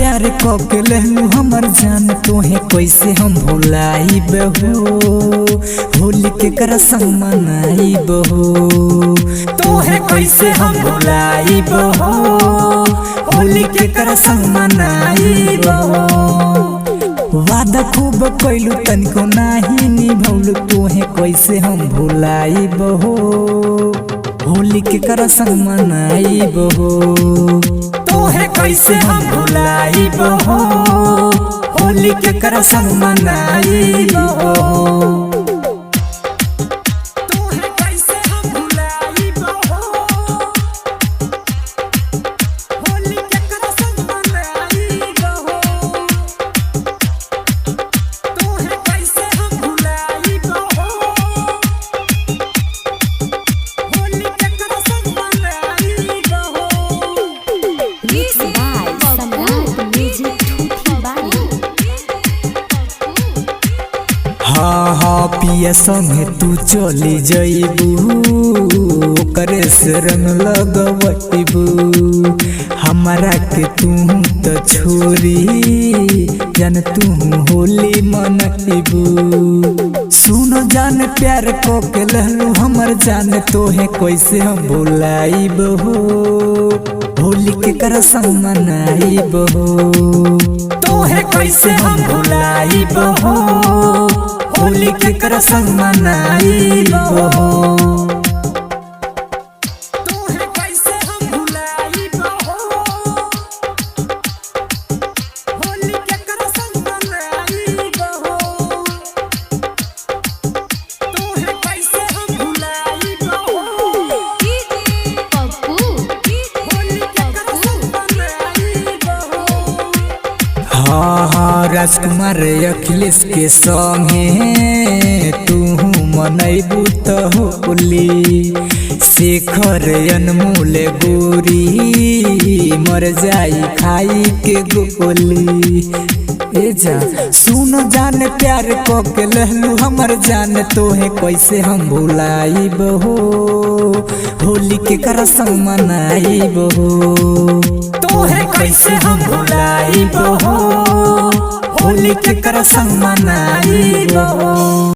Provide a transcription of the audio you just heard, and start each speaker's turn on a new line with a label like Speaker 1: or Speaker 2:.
Speaker 1: प्यार को के लहलू हमर जान तोहे कैसे हम भुलाई बहो। होली के कर संग मनाई बहो तोहे कैसे हम भुलाई बहो। होली के कर संग मनाई बहो। वादा खूब कैलू तनिको नाही निभौलू तोहे कैसे हम भुलाई बहो। होली के कर संग मनाई बहो तोहे कैसे हम भुलाई बहो। होली के कर संग मनाई बहो। हाँ हाँ पिया संगे तू चली जइबू ओकरे से रंग लगवइबू। हमारा के तू तो छोरी जान तू होली मनइबू। सुनो जान प्यार को के लहलू हमर जान तोहे कैसे हम भुलाइब हो। होली के कर संग मनाइब हो तोहे कैसे हम भुलाइब हो। होली के कर संग मनाइब हो। हाँ हाँ राजकुमार अखिलेश के संगे तू मनइबू तो होली। शेखर अनमोल गोरी मर जाई खाई के गोली। ए जा सुनो जान प्यार को के लहलू हमर जान तोहे कैसे हम भुलाइब हो। होली के कर संग मनाइब हो तोहे कैसे हम भुलाइब हो। होली के कर संग मनाइब हो।